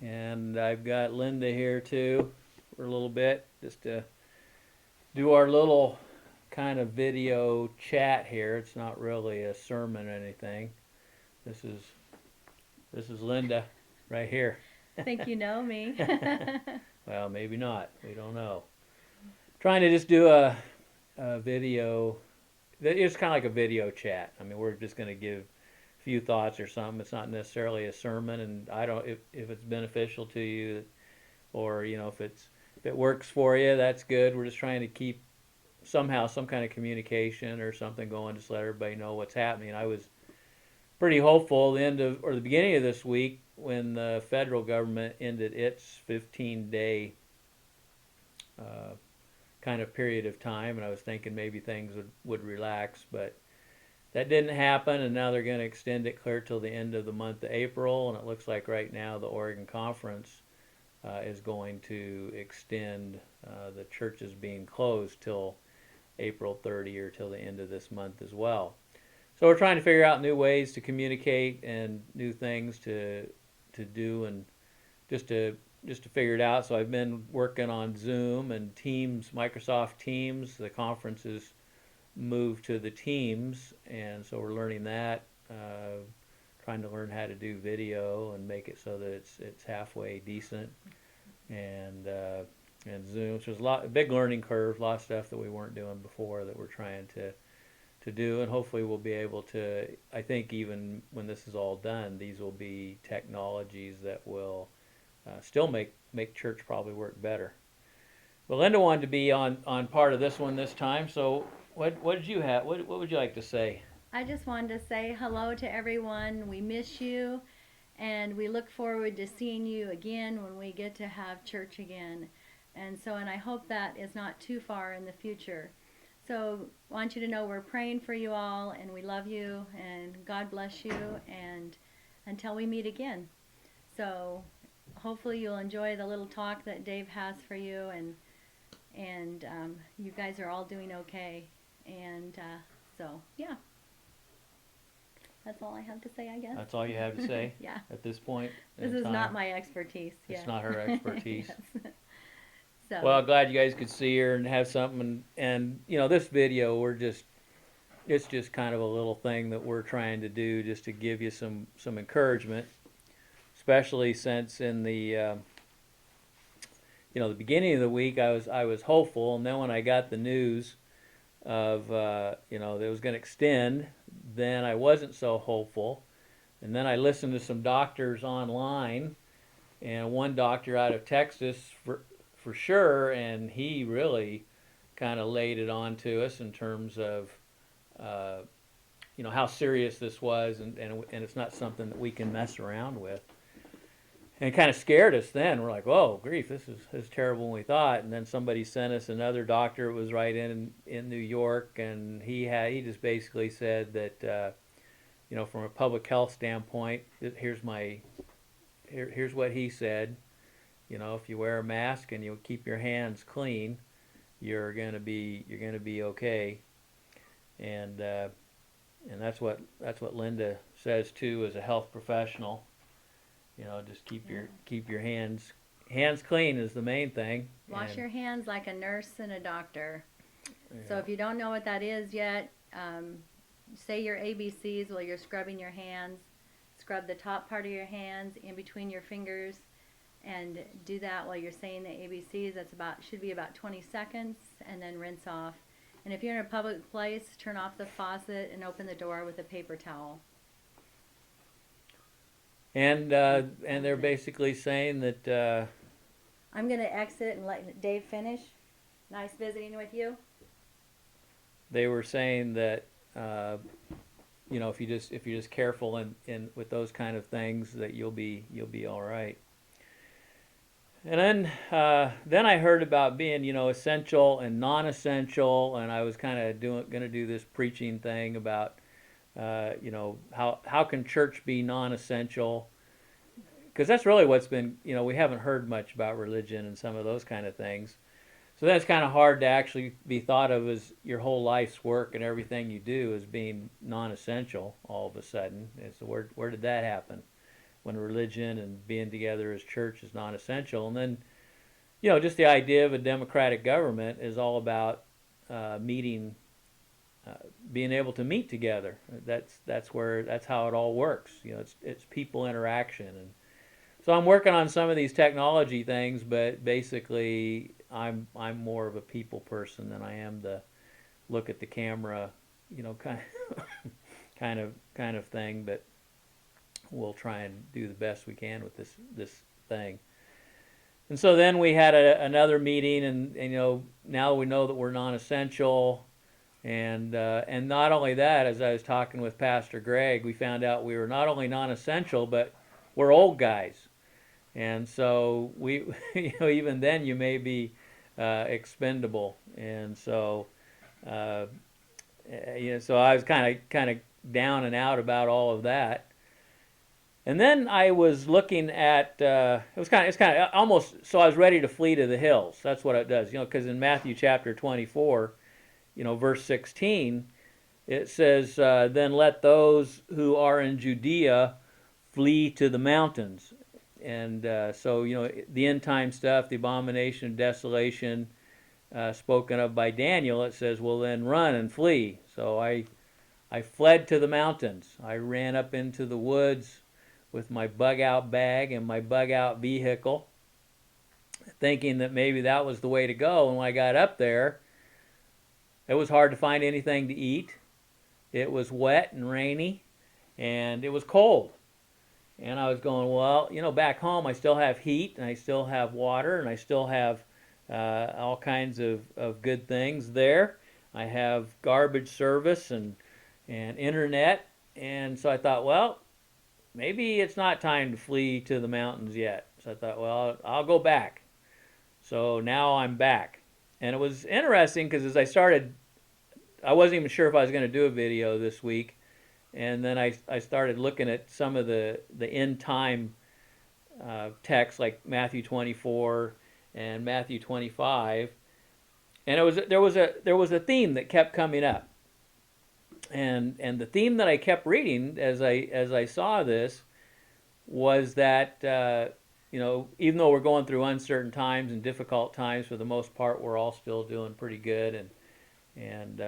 And I've got Linda here too for a little bit, just to do our little kind of video chat here. It's not really a sermon or anything. This is this is Linda right here. Think you know me. Well, maybe not. We don't know. Trying to just do a video. It's kind of like a video chat. I mean, we're just going to give a few thoughts or something. It's not necessarily a sermon, and I don't if it's beneficial to you, or if it works for you, that's good. We're just trying to keep somehow some kind of communication or something going, just let everybody know what's happening. I was pretty hopeful the end of or the beginning of this week when the federal government ended its 15-day uh, kind of period of time, and I was thinking maybe things would relax, but that didn't happen, and now they're going to extend it clear till the end of the month of April, and it looks like right now the Oregon Conference is going to extend the churches being closed till April 30 or till the end of this month as well. So we're trying to figure out new ways to communicate and new things to do and just to figure it out. So I've been working on Zoom and Teams, Microsoft Teams. The conference is moved to the Teams, and so we're learning that. Trying to learn how to do video and make it so that it's halfway decent, and Zoom. So there's a big learning curve, a lot of stuff that we weren't doing before that we're trying to do, and hopefully we'll be able to. I think even when this is all done, these will be technologies that will still make church probably work better. Well, Linda wanted to be on part of this one this time, so what did you have? What would you like to say? I just wanted to say hello to everyone. We miss you, and we look forward to seeing you again when we get to have church again. And I hope that is not too far in the future. So I want you to know we're praying for you all, and we love you, and God bless you, and until we meet again. So hopefully you'll enjoy the little talk that Dave has for you, and you guys are all doing okay. And so yeah, that's all I have to say, I guess. That's all you have to say Yeah. at this point This in is not time. my expertise. It's Yeah. not her expertise. Yes. Well, So, glad you guys could see her and have something. And this video, it's just kind of a little thing that we're trying to do just to give you some encouragement, especially since in the beginning of the week I was hopeful, and then when I got the news of that it was going to extend, then I wasn't so hopeful, and then I listened to some doctors online, and one doctor out of Texas for sure, and he really kind of laid it on to us in terms of uh, how serious this was, and it's not something that we can mess around with. And it kind of scared us then. We're like, "Whoa, grief! This is terrible than we thought." And then somebody sent us another doctor. It was right in New York, and he just basically said that from a public health standpoint, here's what he said. If you wear a mask and you keep your hands clean, you're gonna be okay. And that's what Linda says too as a health professional. Just yeah. keep your hands clean is the main thing. Wash And your hands like a nurse and a doctor. So yeah, if you don't know what that is yet, say your ABCs while you're scrubbing your hands. Scrub the top part of your hands in between your fingers, and do that while you're saying the ABCs. Should be about 20 seconds, and then rinse off. And if you're in a public place, turn off the faucet and open the door with a paper towel. and they're That's it. basically saying that I'm going to exit and let Dave finish. Nice visiting with you. they were saying that if you're just careful in with those kind of things, that you'll be all right. And then I heard about being essential and non-essential, and I was kind of gonna do this preaching thing about how can church be non-essential, because that's really what's been, we haven't heard much about religion and some of those kind of things. So that's kind of hard to actually be thought of as your whole life's work and everything you do as being non-essential all of a sudden. And so where did that happen? when religion and being together as church is non-essential. And then, just the idea of a democratic government is all about meeting, being able to meet together. That's how it all works. It's people interaction. And so I'm working on some of these technology things, but basically I'm more of a people person than I am the look at the camera, kind of kind of thing. But we'll try and do the best we can with this thing. And so then we had another meeting, and now we know that we're non-essential, and not only that, as I was talking with Pastor Greg, we found out we were not only non-essential, but we're old guys, and so we, even then you may be expendable, and so so I was kind of down and out about all of that. And then I was looking at it's kind of almost, so I was ready to flee to the hills. That's what it does, because in Matthew chapter 24, verse 16, it says, "Then let those who are in Judea flee to the mountains." And so the end time stuff, the abomination of desolation, spoken of by Daniel, it says, "Well, then run and flee." So I fled to the mountains. I ran up into the woods with my bug-out bag and my bug-out vehicle, thinking that maybe that was the way to go. And when I got up there, it was hard to find anything to eat. It was wet and rainy, and it was cold. And I was going, well, back home I still have heat, and I still have water, and I still have all kinds of good things there. I have garbage service and internet. And so I thought, well, maybe it's not time to flee to the mountains yet. So I thought, well, I'll go back. So now I'm back. And it was interesting because as I started, I wasn't even sure if I was going to do a video this week. And then I started looking at some of the end time texts like Matthew 24 and Matthew 25. And there was a theme that kept coming up. And the theme that I kept reading as I saw this was that even though we're going through uncertain times and difficult times, for the most part we're all still doing pretty good, and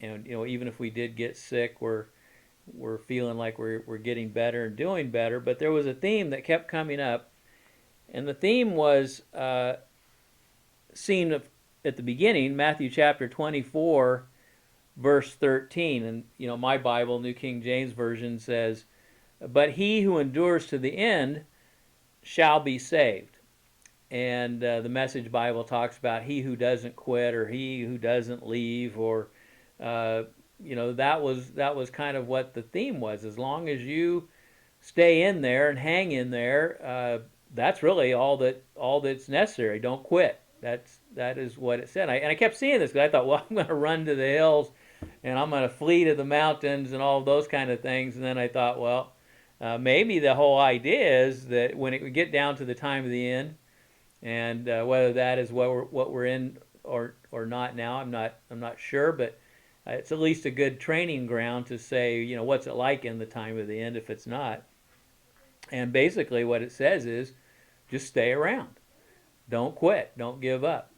even if we did get sick, we're feeling like we're getting better and doing better. But there was a theme that kept coming up, and the theme was seen at the beginning, Matthew chapter 24. Verse 13, and my Bible, New King James Version, says, "But he who endures to the end shall be saved." And the Message Bible talks about he who doesn't quit, or he who doesn't leave, or that was kind of what the theme was. As long as you stay in there and hang in there, that's really all that's necessary. Don't quit. That is what it said. And I kept seeing this because I thought, well, I'm going to run to the hills and I'm going to flee to the mountains and all those kind of things. And then I thought, well, maybe the whole idea is that when it would get down to the time of the end, and whether that is what we're in or not now, I'm not sure, but it's at least a good training ground to say, what's it like in the time of the end if it's not. And basically what it says is just stay around. Don't quit. Don't give up.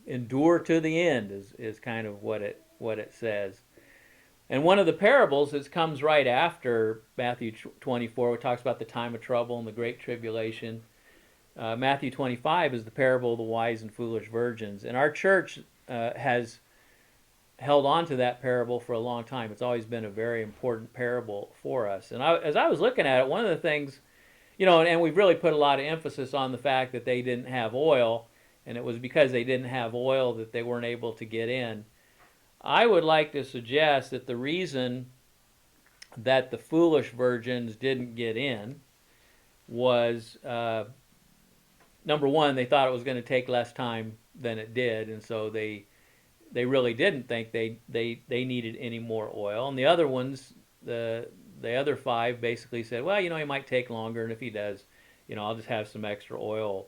Endure to the end is kind of what it says. And one of the parables that comes right after Matthew 24, which talks about the time of trouble and the great tribulation. Matthew 25 is the parable of the wise and foolish virgins. And our church has held on to that parable for a long time. It's always been a very important parable for us. And as I was looking at it, one of the things, and we've really put a lot of emphasis on the fact that they didn't have oil, and it was because they didn't have oil that they weren't able to get in. I would like to suggest that the reason that the foolish virgins didn't get in was, number one, they thought it was going to take less time than it did, and so they really didn't think they needed any more oil. And the other ones, the other five, basically said, well, he might take longer, and if he does, I'll just have some extra oil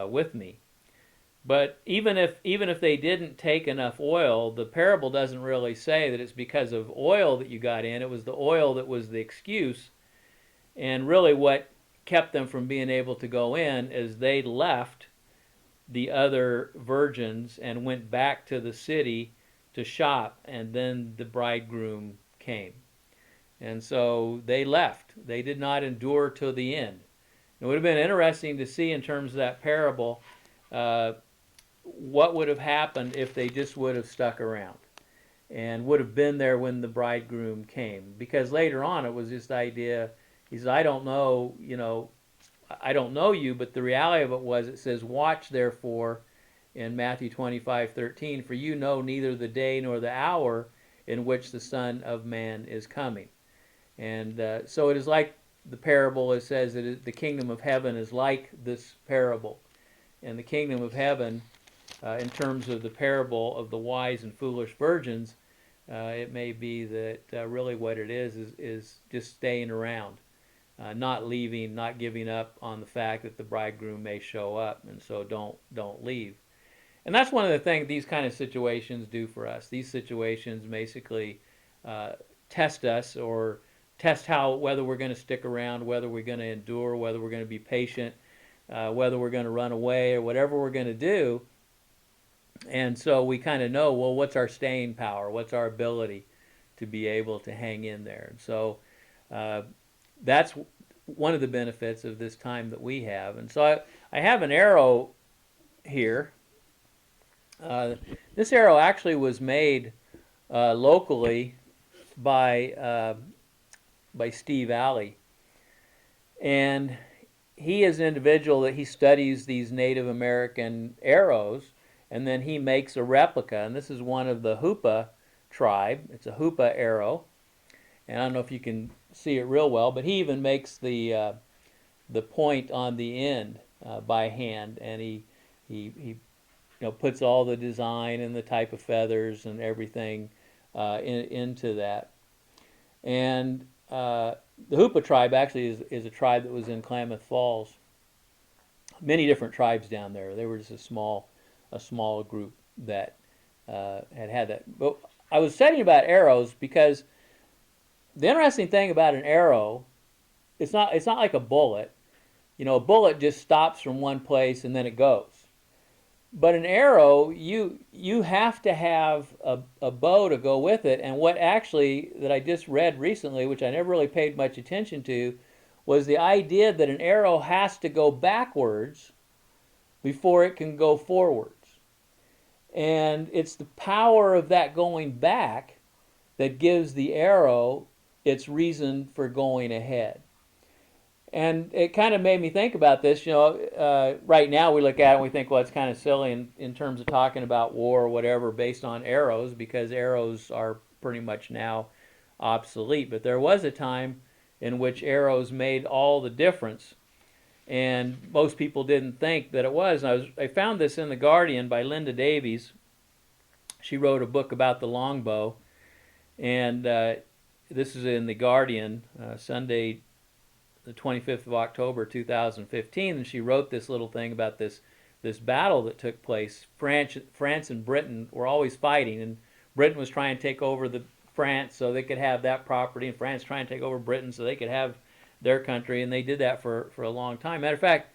with me. But even if they didn't take enough oil, the parable doesn't really say that it's because of oil that you got in. It was the oil that was the excuse. And really what kept them from being able to go in is they left the other virgins and went back to the city to shop, and then the bridegroom came. And so they left. They did not endure till the end. It would have been interesting to see in terms of that parable uh, what would have happened if they just would have stuck around and would have been there when the bridegroom came. Because later on it was this idea, he said, I don't know, I don't know you, but the reality of it was it says, watch therefore in Matthew 25:13, for you know neither the day nor the hour in which the Son of Man is coming. And so it is like the parable, it says that the kingdom of heaven is like this parable. And the kingdom of heaven, in terms of the parable of the wise and foolish virgins, it may be that really what it is just staying around, not leaving, not giving up on the fact that the bridegroom may show up, and so don't leave. And that's one of the things these kind of situations do for us. These situations basically test us, or test whether we're going to stick around, whether we're going to endure, whether we're going to be patient, whether we're going to run away, or whatever we're going to do. And so we kind of know, well, what's our staying power? What's our ability to be able to hang in there? And so that's one of the benefits of this time that we have. And so I have an arrow here. This arrow actually was made locally by Steve Alley. And he is an individual that he studies these Native American arrows, and then he makes a replica. And this is one of the Hoopa tribe. It's a Hoopa arrow. And I don't know if you can see it real well, but he even makes the point on the end by hand, and he puts all the design and the type of feathers and everything into that. And the Hoopa tribe actually is a tribe that was in Klamath Falls. Many different tribes down there. They were just a small group that had that. But I was studying about arrows because the interesting thing about an arrow, it's not like a bullet. A bullet just stops from one place and then it goes. But an arrow, you have to have a bow to go with it. And what actually that I just read recently, which I never really paid much attention to, was the idea that an arrow has to go backwards before it can go forwards. And it's the power of that going back that gives the arrow its reason for going ahead. And it kind of made me think about this. Right now we look at it and we think, well, it's kind of silly in terms of talking about war or whatever based on arrows, because arrows are pretty much now obsolete. But there was a time in which arrows made all the difference, and most people didn't think that it was. And I found this in The Guardian by Linda Davies. She wrote a book about the longbow, and this is in The Guardian, Sunday, the 25th of October 2015, and she wrote this little thing about this battle that took place. France and Britain were always fighting, and Britain was trying to take over France so they could have that property, and France trying to take over Britain so they could have their country, and they did that for a long time. Matter of fact,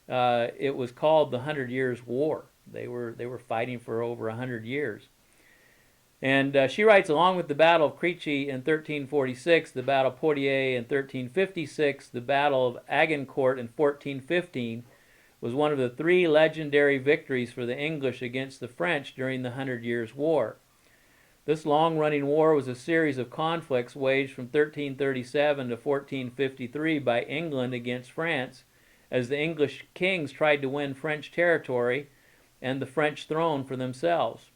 it was called the 100 Years' War. They were fighting for over 100 years. And she writes, along with the Battle of Crécy in 1346, the Battle of Poitiers in 1356, the Battle of Agincourt in 1415, was one of the three legendary victories for the English against the French during the 100 Years' War. This long-running war was a series of conflicts waged from 1337 to 1453 by England against France, as the English kings tried to win French territory and the French throne for themselves.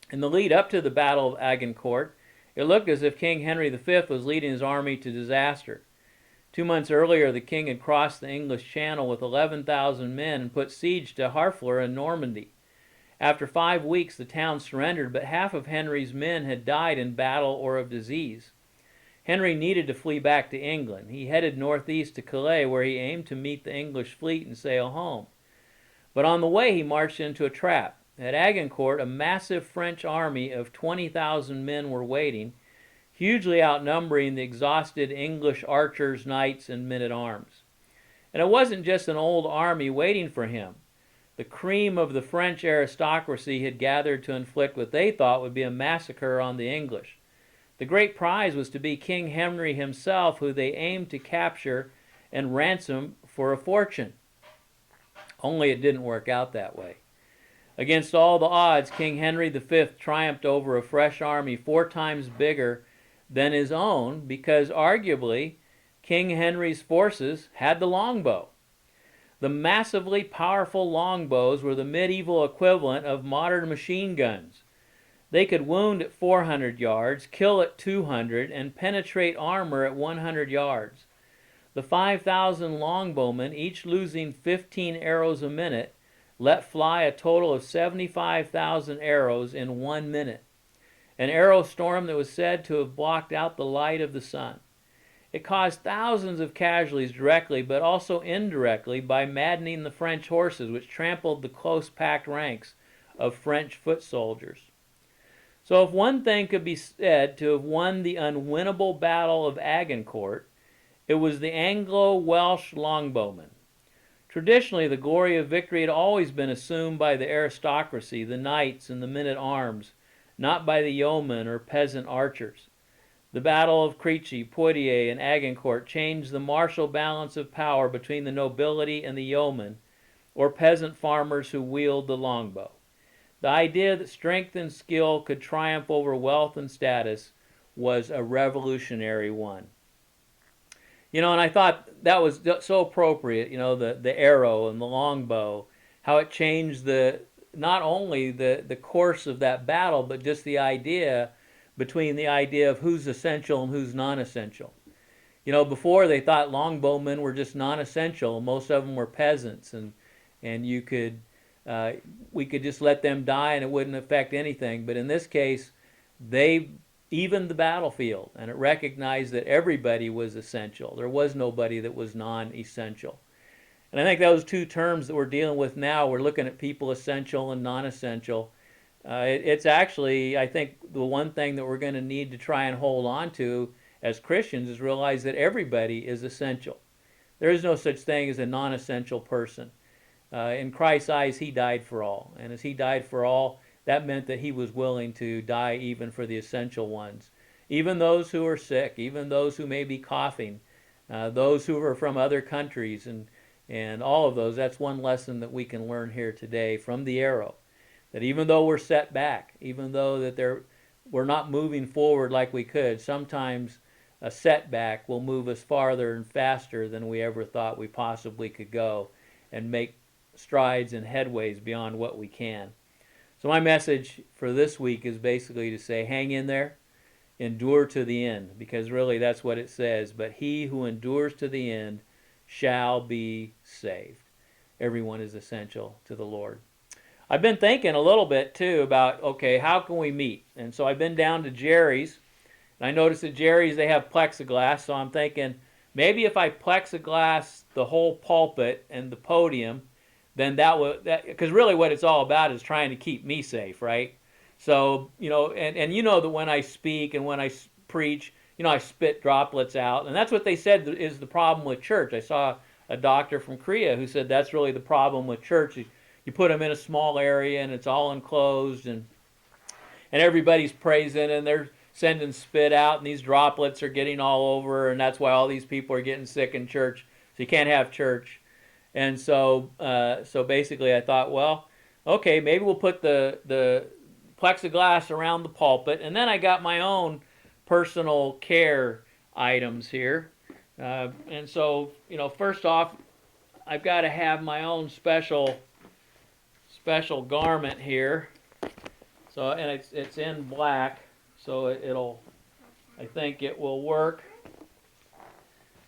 In the lead up to the Battle of Agincourt, it looked as if King Henry V was leading his army to disaster. 2 months earlier, the king had crossed the English Channel with 11,000 men and put siege to Harfleur in Normandy. After 5 weeks, the town surrendered, but half of Henry's men had died in battle or of disease. Henry needed to flee back to England. He headed northeast to Calais, where he aimed to meet the English fleet and sail home. But on the way, he marched into a trap. At Agincourt, a massive French army of 20,000 men were waiting. hugely outnumbering the exhausted English archers, knights, and men-at-arms. And it wasn't just an old army waiting for him. The cream of the French aristocracy had gathered to inflict what they thought would be a massacre on the English. The great prize was to be King Henry himself, who they aimed to capture and ransom for a fortune. Only it didn't work out that way. Against all the odds, King Henry V triumphed over a fresh army 4 times bigger than his own because, arguably, King Henry's forces had the longbow. The massively powerful longbows were the medieval equivalent of modern machine guns. They could wound at 400 yards, kill at 200, and penetrate armor at 100 yards. The 5,000 longbowmen, each losing 15 arrows a minute, let fly a total of 75,000 arrows in 1 minute, an arrow storm that was said to have blocked out the light of the sun. It caused thousands of casualties directly, but also indirectly by maddening the French horses, which trampled the close-packed ranks of French foot soldiers. So if one thing could be said to have won the unwinnable battle of Agincourt, it was the Anglo-Welsh longbowmen. Traditionally, the glory of victory had always been assumed by the aristocracy, the knights and the men-at-arms, not by the yeomen or peasant archers. The Battle of Crecy, Poitiers, and Agincourt changed the martial balance of power between the nobility and the yeomen, or peasant farmers who wield the longbow. The idea that strength and skill could triumph over wealth and status was a revolutionary one. And I thought that was so appropriate, the arrow and the longbow, how it changed not only the course of that battle, but just the idea between the idea of who's essential and who's non-essential. Before they thought longbowmen were just non-essential. Most of them were peasants, and we could just let them die and it wouldn't affect anything. But in this case, they evened the battlefield, and it recognized that everybody was essential. There was nobody that was non-essential. And I think those 2 terms that we're dealing with now, we're looking at people essential and non-essential. It's actually, I think, the one thing that we're going to need to try and hold on to as Christians is realize that everybody is essential. There is no such thing as a non-essential person. In Christ's eyes, he died for all. And as he died for all, that meant that he was willing to die even for the essential ones. Even those who are sick, even those who may be coughing, those who are from other countries, and all of those. That's one lesson that we can learn here today from the arrow. That even though we're set back, even though that we're not moving forward like we could, sometimes a setback will move us farther and faster than we ever thought we possibly could go, and make strides and headways beyond what we can. So my message for this week is basically to say, hang in there, endure to the end, because really that's what it says. But he who endures to the end shall be saved. Everyone is essential to the Lord. I've been thinking a little bit too about, okay, how can we meet? And so I've been down to Jerry's, and I noticed at Jerry's they have plexiglass, so I'm thinking maybe if I plexiglass the whole pulpit and the podium, then because really what it's all about is trying to keep me safe, right? So, and that when I speak and when I preach, I spit droplets out, and that's what they said is the problem with church. I saw a doctor from Korea who said that's really the problem with church. You put them in a small area and it's all enclosed, and everybody's praising and they're sending spit out, and these droplets are getting all over, and that's why all these people are getting sick in church. So you can't have church. And so basically I thought, well, okay, maybe we'll put the plexiglass around the pulpit, and then I got my own personal care items here. And so, first off, I've got to have my own special garment here. So, and it's in black, so I think it will work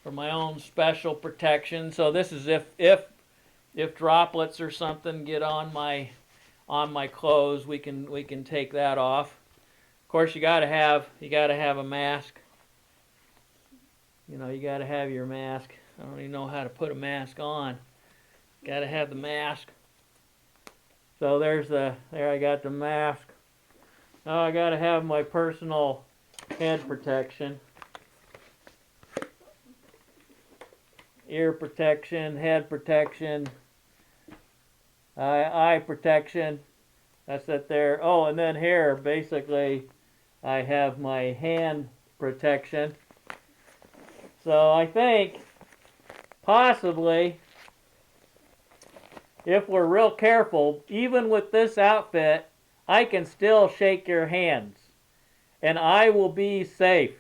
for my own special protection. So this is if droplets or something get on my clothes, we can take that off. Of course, you got to have a mask. You got to have your mask. I don't even know how to put a mask on. Got to have the mask. So there I got the mask. Now I got to have my personal head protection, ear protection, head protection, eye protection. That's it there. Oh, and then here, basically, I have my hand protection. So I think possibly, if we're real careful, even with this outfit, I can still shake your hands and I will be safe.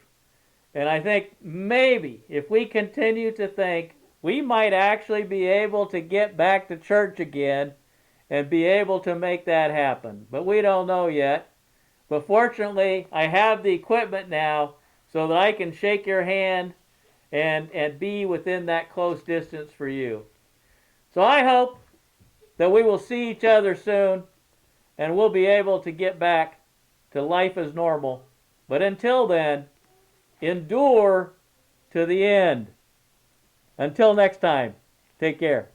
And I think maybe if we continue to think, we might actually be able to get back to church again and be able to make that happen. But we don't know yet. But fortunately, I have the equipment now so that I can shake your hand and be within that close distance for you. So I hope that we will see each other soon and we'll be able to get back to life as normal. But until then, endure to the end. Until next time, take care.